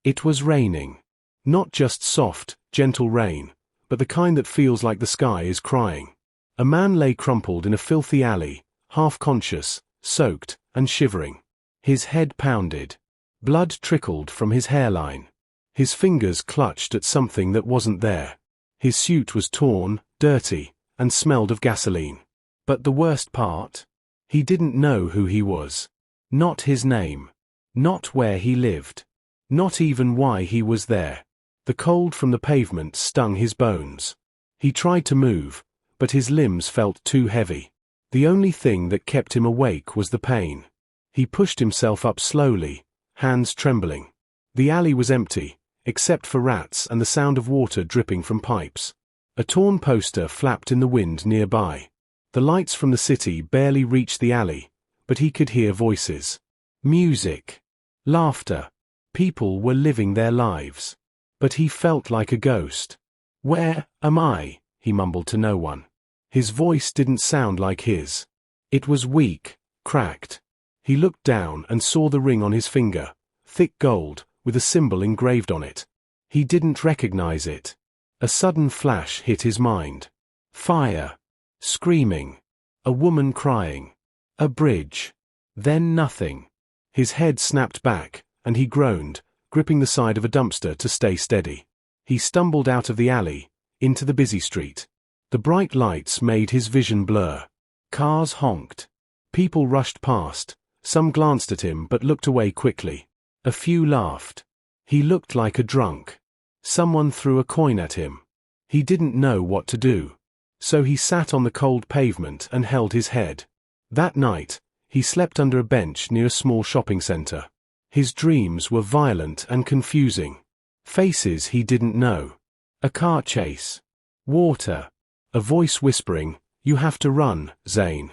It was raining. Not just soft, gentle rain, but the kind that feels like the sky is crying. A man lay crumpled in a filthy alley, half-conscious, soaked, and shivering. His head pounded. Blood trickled from his hairline. His fingers clutched at something that wasn't there. His suit was torn, dirty, and smelled of gasoline. But the worst part? He didn't know who he was. Not his name. Not where he lived. Not even why he was there. The cold from the pavement stung his bones. He tried to move, but his limbs felt too heavy. The only thing that kept him awake was the pain. He pushed himself up slowly, hands trembling. The alley was empty, except for rats and the sound of water dripping from pipes. A torn poster flapped in the wind nearby. The lights from the city barely reached the alley, but he could hear voices. Music. Laughter. People were living their lives. But he felt like a ghost. "Where am I?" he mumbled to no one. His voice didn't sound like his. It was weak, cracked. He looked down and saw the ring on his finger, thick gold, with a symbol engraved on it. He didn't recognize it. A sudden flash hit his mind. Fire. Screaming. A woman crying. A bridge. Then nothing. His head snapped back, and he groaned, gripping the side of a dumpster to stay steady. He stumbled out of the alley, into the busy street. The bright lights made his vision blur. Cars honked. People rushed past. Some glanced at him but looked away quickly. A few laughed. He looked like a drunk. Someone threw a coin at him. He didn't know what to do. So he sat on the cold pavement and held his head. That night, he slept under a bench near a small shopping center. His dreams were violent and confusing. Faces he didn't know. A car chase. Water. A voice whispering, "You have to run, Zane."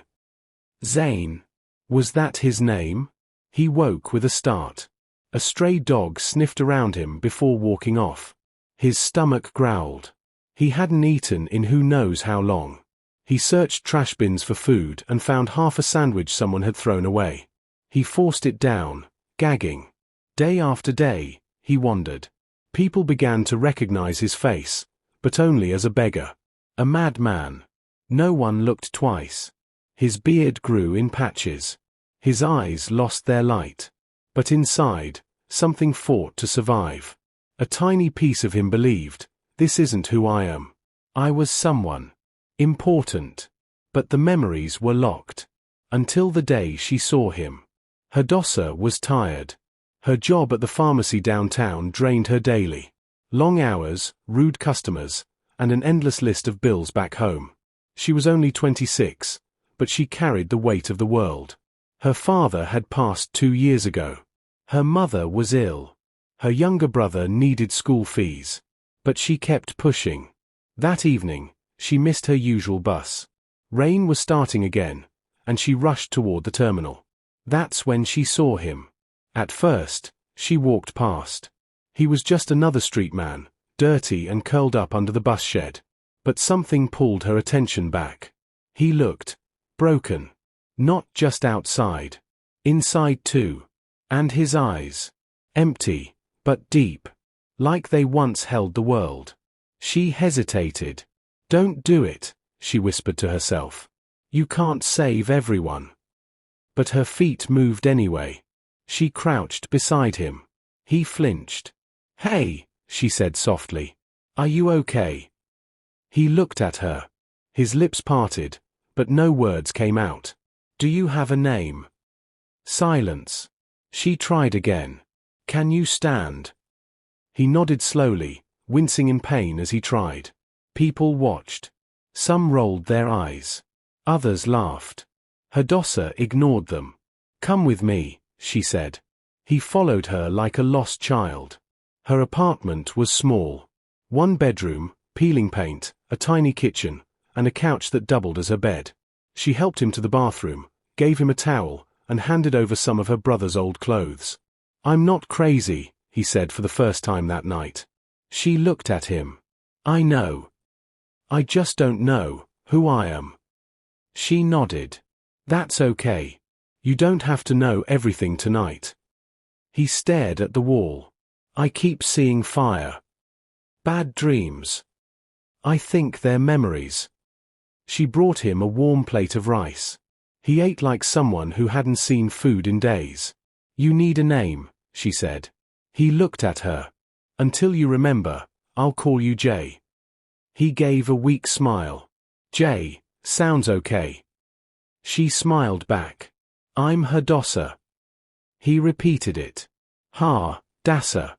Zane. Was that his name? He woke with a start. A stray dog sniffed around him before walking off. His stomach growled. He hadn't eaten in who knows how long. He searched trash bins for food and found half a sandwich someone had thrown away. He forced it down, gagging. Day after day, he wandered. People began to recognize his face, but only as a beggar. A madman. No one looked twice. His beard grew in patches. His eyes lost their light. But inside, something fought to survive. A tiny piece of him believed, "This isn't who I am. I was someone. Important." But the memories were locked. Until the day she saw him. Hadassah was tired. Her job at the pharmacy downtown drained her daily. Long hours, rude customers, and an endless list of bills back home. She was only 26, but she carried the weight of the world. Her father had passed 2 years ago. Her mother was ill. Her younger brother needed school fees. But she kept pushing. That evening, she missed her usual bus. Rain was starting again, and she rushed toward the terminal. That's when she saw him. At first, she walked past. He was just another street man, dirty and curled up under the bus shed. But something pulled her attention back. He looked broken. Not just outside. Inside too. And his eyes. Empty, but deep. Like they once held the world. She hesitated. "Don't do it," she whispered to herself. "You can't save everyone." But her feet moved anyway. She crouched beside him. He flinched. "Hey," she said softly. "Are you okay?" He looked at her. His lips parted, but no words came out. "Do you have a name?" Silence. She tried again. "Can you stand?" He nodded slowly, wincing in pain as he tried. People watched. Some rolled their eyes. Others laughed. Hadassah ignored them. "Come with me," she said. He followed her like a lost child. Her apartment was small. 1 bedroom, peeling paint, a tiny kitchen, and a couch that doubled as her bed. She helped him to the bathroom, gave him a towel, and handed over some of her brother's old clothes. "I'm not crazy," he said for the first time that night. She looked at him. "I know. I just don't know who I am." She nodded. "That's okay. You don't have to know everything tonight." He stared at the wall. I keep seeing fire. Bad dreams. I think they're memories. She brought him a warm plate of rice. He ate like someone who hadn't seen food in days. You need a name, she said. He looked at her. Until you remember, I'll call you Jay. He gave a weak smile. Jay, sounds okay. She smiled back. I'm Hadassah. He repeated it. Ha, Dassa.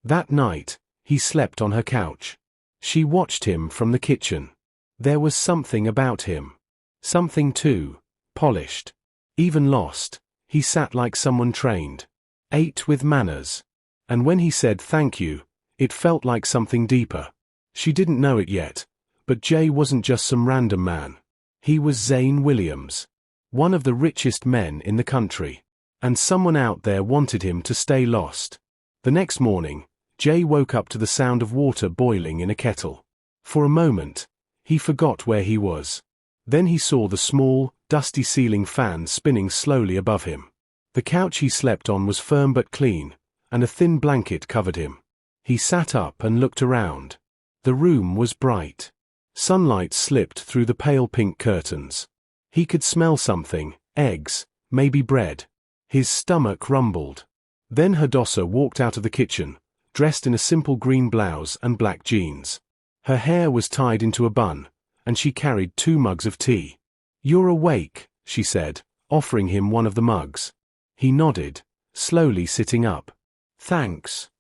That night, he slept on her couch. She watched him from the kitchen. There was something about him. Something too polished. Even lost, he sat like someone trained. Ate with manners. And when he said thank you, it felt like something deeper. She didn't know it yet, but Jay wasn't just some random man. He was Zane Williams, one of the richest men in the country. And someone out there wanted him to stay lost. The next morning, Jay woke up to the sound of water boiling in a kettle. For a moment, he forgot where he was. Then he saw the small, dusty ceiling fan spinning slowly above him. The couch he slept on was firm but clean, and a thin blanket covered him. He sat up and looked around. The room was bright. Sunlight slipped through the pale pink curtains. He could smell something, eggs, maybe bread. His stomach rumbled. Then Hadassah walked out of the kitchen, dressed in a simple green blouse and black jeans. Her hair was tied into a bun, and she carried 2 mugs of tea. You're awake, she said, offering him one of the mugs. He nodded, slowly sitting up. Thanks.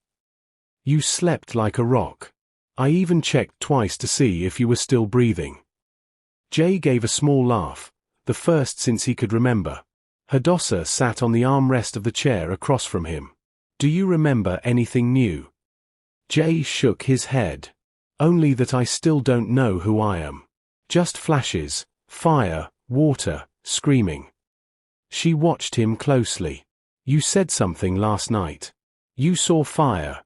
You slept like a rock. I even checked twice to see if you were still breathing. Jay gave a small laugh, the first since he could remember. Hadassah sat on the armrest of the chair across from him. Do you remember anything new? Jay shook his head. Only that I still don't know who I am. Just flashes, fire, water, screaming. She watched him closely. You said something last night. You saw fire.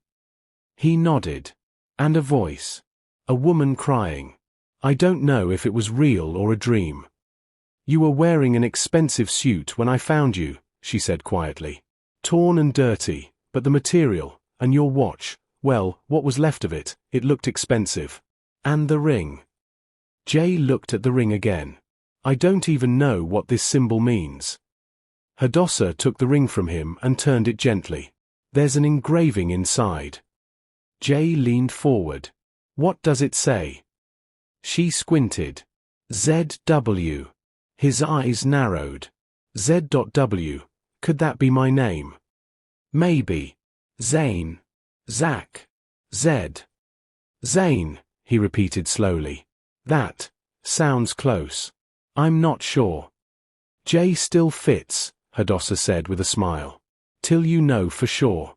He nodded. And a voice. A woman crying. I don't know if it was real or a dream. You were wearing an expensive suit when I found you, she said quietly. Torn and dirty, but the material, and your watch, well, what was left of it, it looked expensive. And the ring. Jay looked at the ring again. I don't even know what this symbol means. Hadassah took the ring from him and turned it gently. There's an engraving inside. Jay leaned forward. What does it say? She squinted. ZW. His eyes narrowed. Z.W. Could that be my name? Maybe. Zane. Zach. Zed. Zane, he repeated slowly. That sounds close. I'm not sure. Jay still fits, Hadassah said with a smile. Till you know for sure.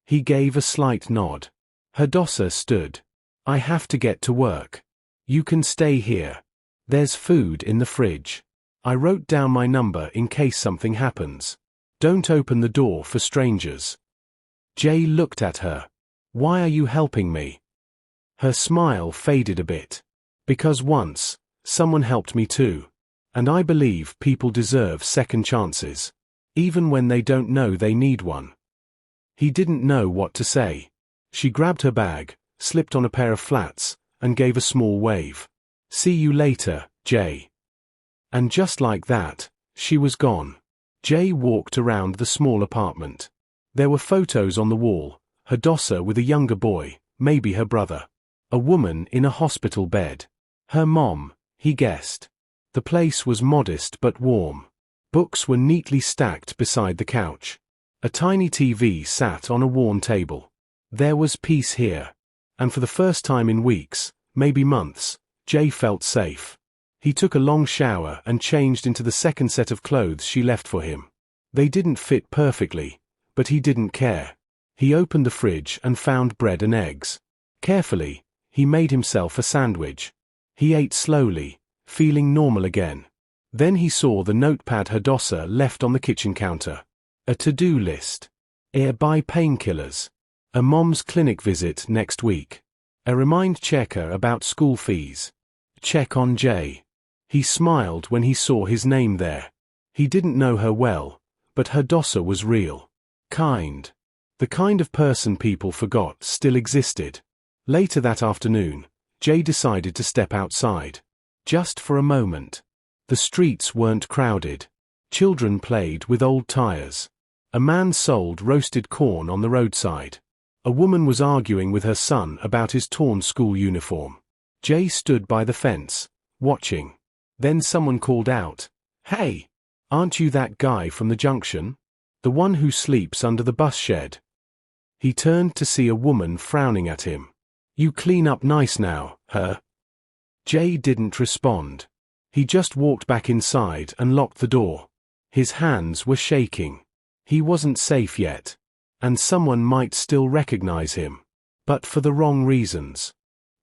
He gave a slight nod. Hadassah stood. I have to get to work. You can stay here. There's food in the fridge. I wrote down my number in case something happens. Don't open the door for strangers. Jay looked at her. Why are you helping me? Her smile faded a bit. Because once, someone helped me too. And I believe people deserve second chances. Even when they don't know they need one. He didn't know what to say. She grabbed her bag, slipped on a pair of flats, and gave a small wave. See you later, Jay. And just like that, she was gone. Jay walked around the small apartment. There were photos on the wall, Hadassah with a younger boy, maybe her brother. A woman in a hospital bed. Her mom, he guessed. The place was modest but warm. Books were neatly stacked beside the couch. A tiny TV sat on a worn table. There was peace here. And for the first time in weeks, maybe months, Jay felt safe. He took a long shower and changed into the second set of clothes she left for him. They didn't fit perfectly, but he didn't care. He opened the fridge and found bread and eggs. Carefully, he made himself a sandwich. He ate slowly, feeling normal again. Then he saw the notepad Hadassah left on the kitchen counter. A to-do list. Buy painkillers. A mom's clinic visit next week. A remind checker about school fees. Check on Jay. He smiled when he saw his name there. He didn't know her well, but Hadassah was real. Kind. The kind of person people forgot still existed. Later that afternoon, Jay decided to step outside. Just for a moment. The streets weren't crowded. Children played with old tires. A man sold roasted corn on the roadside. A woman was arguing with her son about his torn school uniform. Jay stood by the fence, watching. Then someone called out, "Hey, aren't you that guy from the junction? The one who sleeps under the bus shed?" He turned to see a woman frowning at him. "You clean up nice now, huh?" Jay didn't respond. He just walked back inside and locked the door. His hands were shaking. He wasn't safe yet. And someone might still recognize him. But for the wrong reasons.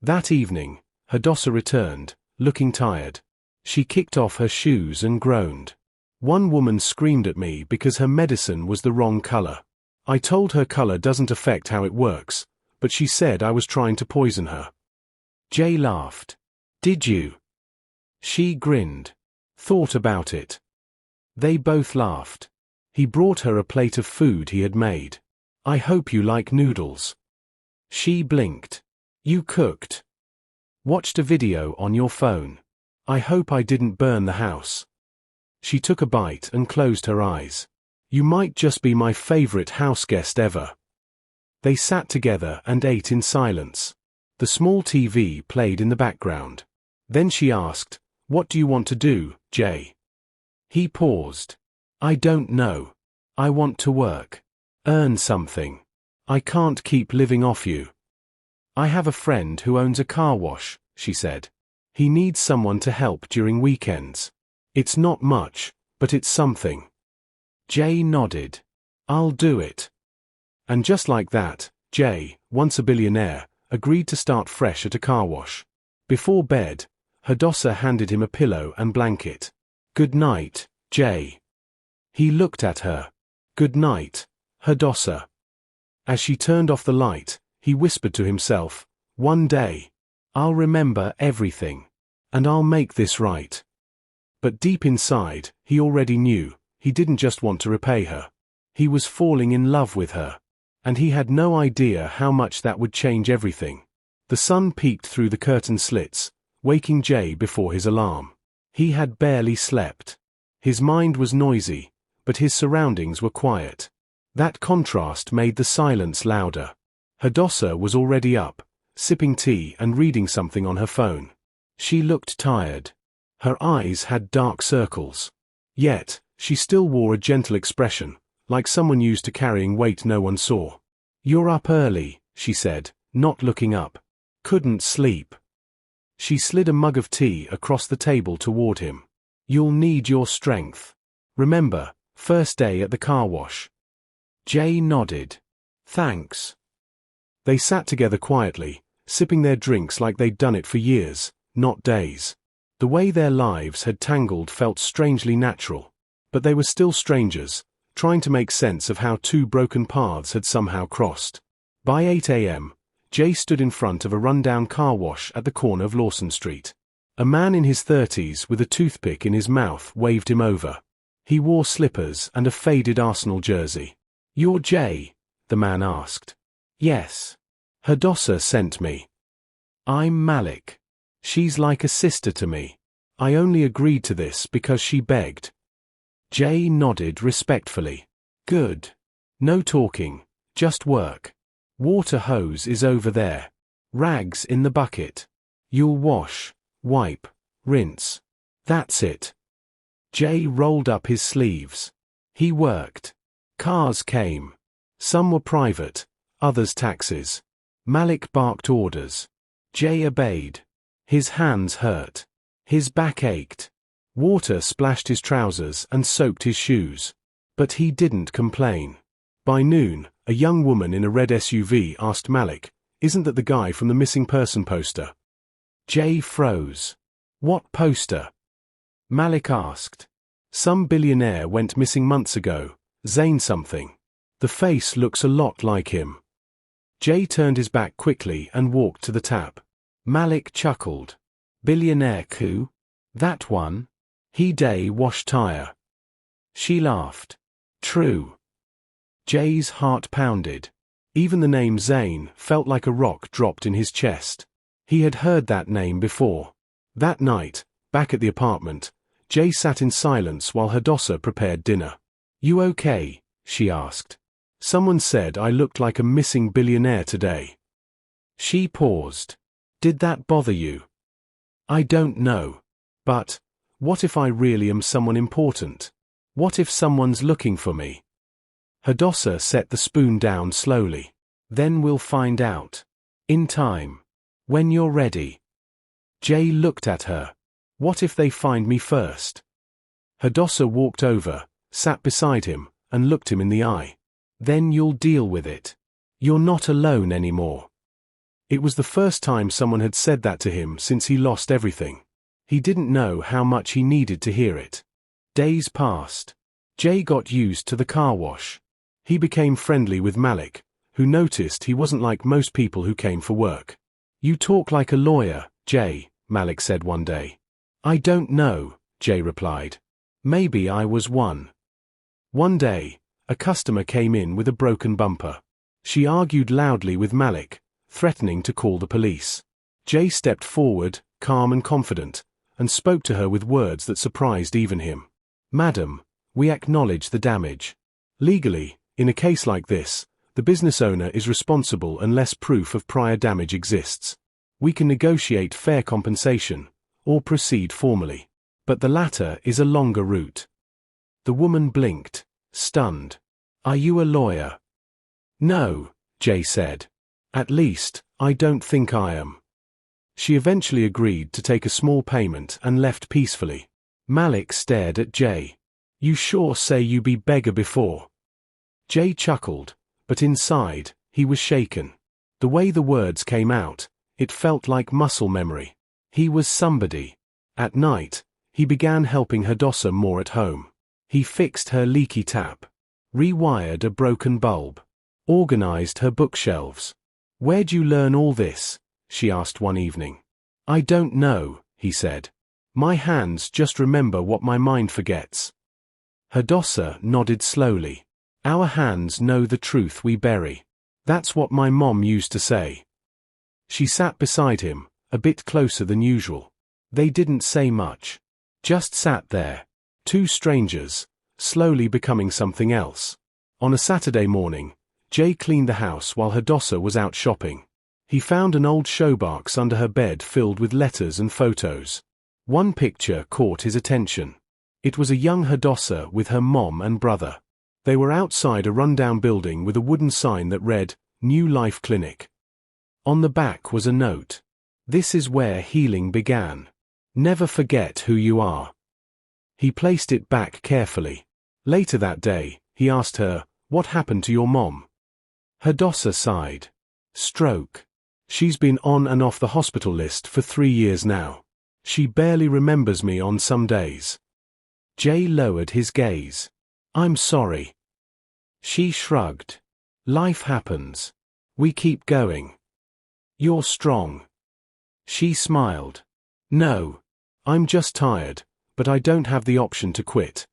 That evening, Hadassah returned, looking tired. She kicked off her shoes and groaned. "One woman screamed at me because her medicine was the wrong color. I told her color doesn't affect how it works, but she said I was trying to poison her." Jay laughed. "Did you?" She grinned. "Thought about it." They both laughed. He brought her a plate of food he had made. "I hope you like noodles." She blinked. "You cooked?" "Watched a video on your phone. I hope I didn't burn the house." She took a bite and closed her eyes. "You might just be my favorite house guest ever." They sat together and ate in silence. The small TV played in the background. Then she asked, "What do you want to do, Jay?" He paused. "I don't know. I want to work. Earn something. I can't keep living off you." "I have a friend who owns a car wash," she said. "He needs someone to help during weekends. It's not much, but it's something." Jay nodded. "I'll do it." And just like that, Jay, once a billionaire, agreed to start fresh at a car wash. Before bed, Hadassah handed him a pillow and blanket. "Good night, Jay." He looked at her. "Good night, Hadassah." As she turned off the light, he whispered to himself, "One day, I'll remember everything. And I'll make this right." But deep inside, he already knew, he didn't just want to repay her. He was falling in love with her. And he had no idea how much that would change everything. The sun peeked through the curtain slits, waking Jay before his alarm. He had barely slept. His mind was noisy, but his surroundings were quiet. That contrast made the silence louder. Hadassah was already up, sipping tea and reading something on her phone. She looked tired. Her eyes had dark circles. Yet, she still wore a gentle expression, like someone used to carrying weight no one saw. "You're up early," she said, not looking up. "Couldn't sleep." She slid a mug of tea across the table toward him. "You'll need your strength. Remember, first day at the car wash." Jay nodded. "Thanks." They sat together quietly, sipping their drinks like they'd done it for years, not days. The way their lives had tangled felt strangely natural. But they were still strangers, trying to make sense of how two broken paths had somehow crossed. By 8 a.m., Jay stood in front of a rundown car wash at the corner of Lawson Street. A man in his 30s with a toothpick in his mouth waved him over. He wore slippers and a faded Arsenal jersey. "You're Jay?" the man asked. "Yes. Hadassah sent me." "I'm Malik. She's like a sister to me. I only agreed to this because she begged." Jay nodded respectfully. "Good. No talking, just work. Water hose is over there. Rags in the bucket. You'll wash, wipe, rinse. That's it." Jay rolled up his sleeves. He worked. Cars came. Some were private, others taxis. Malik barked orders. Jay obeyed. His hands hurt. His back ached. Water splashed his trousers and soaked his shoes. But he didn't complain. By noon, a young woman in a red SUV asked Malik, "Isn't that the guy from the missing person poster?" Jay froze. "What poster?" Malik asked. "Some billionaire went missing months ago, Zayn something. The face looks a lot like him." Jay turned his back quickly and walked to the tap. Malik chuckled. "Billionaire coup? That one? He day wash tire." She laughed. "True." Jay's heart pounded. Even the name Zane felt like a rock dropped in his chest. He had heard that name before. That night, back at the apartment, Jay sat in silence while Hadassah prepared dinner. "You okay?" she asked. "Someone said I looked like a missing billionaire today." She paused. "Did that bother you?" "I don't know. But, what if I really am someone important? What if someone's looking for me?" Hadassah set the spoon down slowly. "Then we'll find out. In time. When you're ready." Jay looked at her. "What if they find me first?" Hadassah walked over, sat beside him, and looked him in the eye. "Then you'll deal with it. You're not alone anymore." It was the first time someone had said that to him since he lost everything. He didn't know how much he needed to hear it. Days passed. Jay got used to the car wash. He became friendly with Malik, who noticed he wasn't like most people who came for work. "You talk like a lawyer, Jay," Malik said one day. "I don't know," Jay replied. "Maybe I was one." One day, a customer came in with a broken bumper. She argued loudly with Malik, threatening to call the police. Jay stepped forward, calm and confident, and spoke to her with words that surprised even him. "Madam, we acknowledge the damage. Legally, in a case like this, the business owner is responsible unless proof of prior damage exists. We can negotiate fair compensation, or proceed formally. But the latter is a longer route." The woman blinked, stunned. "Are you a lawyer?" "No," Jay said. "At least, I don't think I am." She eventually agreed to take a small payment and left peacefully. Malik stared at Jay. "You sure say you be beggar before?" Jay chuckled, but inside, he was shaken. The way the words came out, it felt like muscle memory. He was somebody. At night, he began helping Hadassah more at home. He fixed her leaky tap, rewired a broken bulb, organized her bookshelves. "Where'd you learn all this?" she asked one evening. "I don't know," he said. "My hands just remember what my mind forgets." Hadassah nodded slowly. "Our hands know the truth we bury. That's what my mom used to say." She sat beside him, a bit closer than usual. They didn't say much. Just sat there. Two strangers, slowly becoming something else. On a Saturday morning, Jay cleaned the house while Hadassah was out shopping. He found an old showbox under her bed filled with letters and photos. One picture caught his attention. It was a young Hadassah with her mom and brother. They were outside a rundown building with a wooden sign that read, "New Life Clinic." On the back was a note. "This is where healing began. Never forget who you are." He placed it back carefully. Later that day, he asked her, "What happened to your mom?" Hadassah sighed. "Stroke. She's been on and off the hospital list for 3 years now. She barely remembers me on some days." Jay lowered his gaze. "I'm sorry." She shrugged. "Life happens. We keep going. You're strong." She smiled. "No. I'm just tired, but I don't have the option to quit."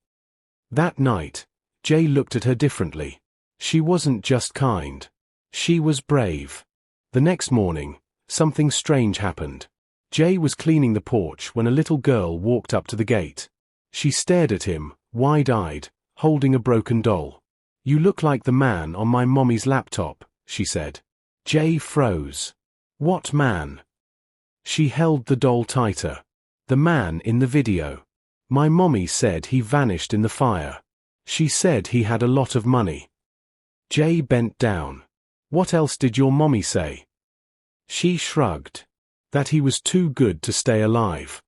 That night, Jay looked at her differently. She wasn't just kind. She was brave. The next morning, something strange happened. Jay was cleaning the porch when a little girl walked up to the gate. She stared at him, wide-eyed, holding a broken doll. "You look like the man on my mommy's laptop," she said. Jay froze. "What man?" She held the doll tighter. "The man in the video. My mommy said he vanished in the fire. She said he had a lot of money." Jay bent down. "What else did your mommy say?" She shrugged. "That he was too good to stay alive."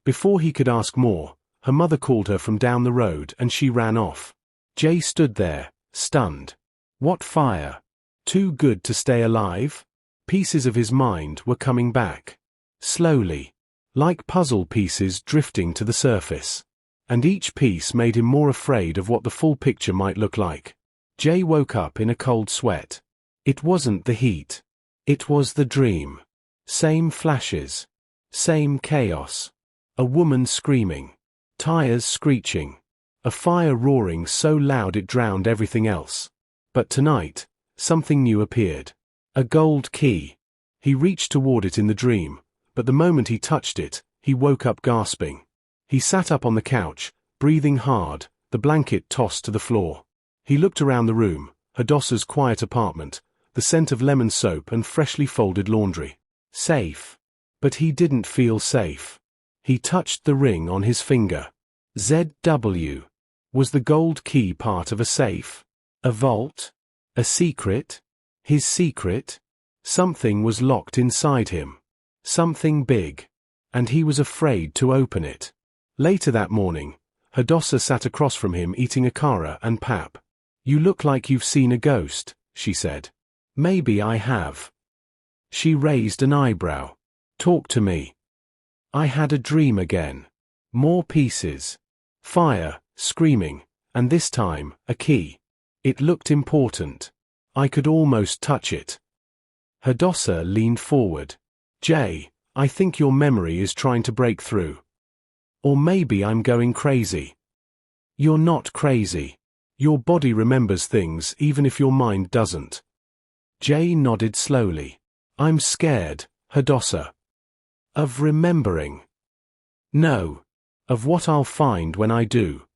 Before he could ask more, her mother called her from down the road and she ran off. Jay stood there, stunned. What fire? Too good to stay alive? Pieces of his mind were coming back. Slowly. Like puzzle pieces drifting to the surface. And each piece made him more afraid of what the full picture might look like. Jay woke up in a cold sweat. It wasn't the heat. It was the dream. Same flashes. Same chaos. A woman screaming. Tires screeching. A fire roaring so loud it drowned everything else. But tonight, something new appeared. A gold key. He reached toward it in the dream, but the moment he touched it, he woke up gasping. He sat up on the couch, breathing hard, the blanket tossed to the floor. He looked around the room, Hadassah's quiet apartment, the scent of lemon soap and freshly folded laundry. Safe. But he didn't feel safe. He touched the ring on his finger. ZW. Was the gold key part of a safe? A vault? A secret? His secret? Something was locked inside him. Something big. And he was afraid to open it. Later that morning, Hadassah sat across from him eating akara and pap. "You look like you've seen a ghost," she said. "Maybe I have." She raised an eyebrow. "Talk to me." "I had a dream again. More pieces. Fire, screaming, and this time, a key. It looked important. I could almost touch it." Hadassah leaned forward. "Jay, I think your memory is trying to break through. Or maybe I'm going crazy." "You're not crazy. Your body remembers things even if your mind doesn't." Jay nodded slowly. "I'm scared, Hadassah." "Of remembering?" "No. Of what I'll find when I do."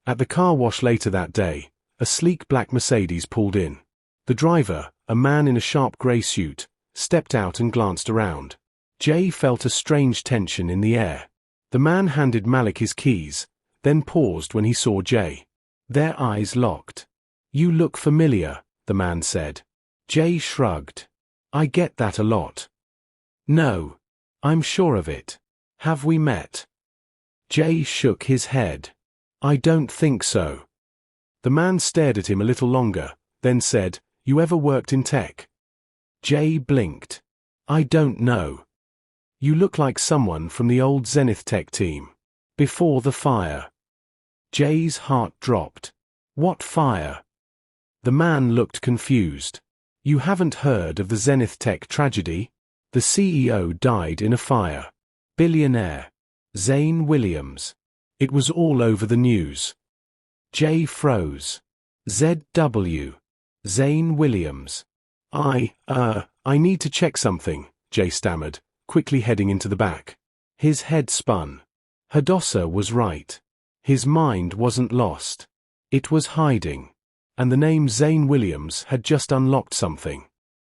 At the car wash later that day, a sleek black Mercedes pulled in. The driver, a man in a sharp grey suit, stepped out and glanced around. Jay felt a strange tension in the air. The man handed Malik his keys, then paused when he saw Jay. Their eyes locked. "You look familiar," the man said. Jay shrugged. "I get that a lot." "No. I'm sure of it. Have we met?" Jay shook his head. "I don't think so." The man stared at him a little longer, then said, "You ever worked in tech?" Jay blinked. "I don't know." "You look like someone from the old Zenith Tech team. Before the fire." Jay's heart dropped. "What fire?" The man looked confused. "You haven't heard of the Zenith Tech tragedy? The CEO died in a fire. Billionaire. Zane Williams. It was all over the news." Jay froze. ZW. Zane Williams. I need to check something," Jay stammered, quickly heading into the back. His head spun. Hadassah was right. His mind wasn't lost. It was hiding. And the name Zane Williams had just unlocked something.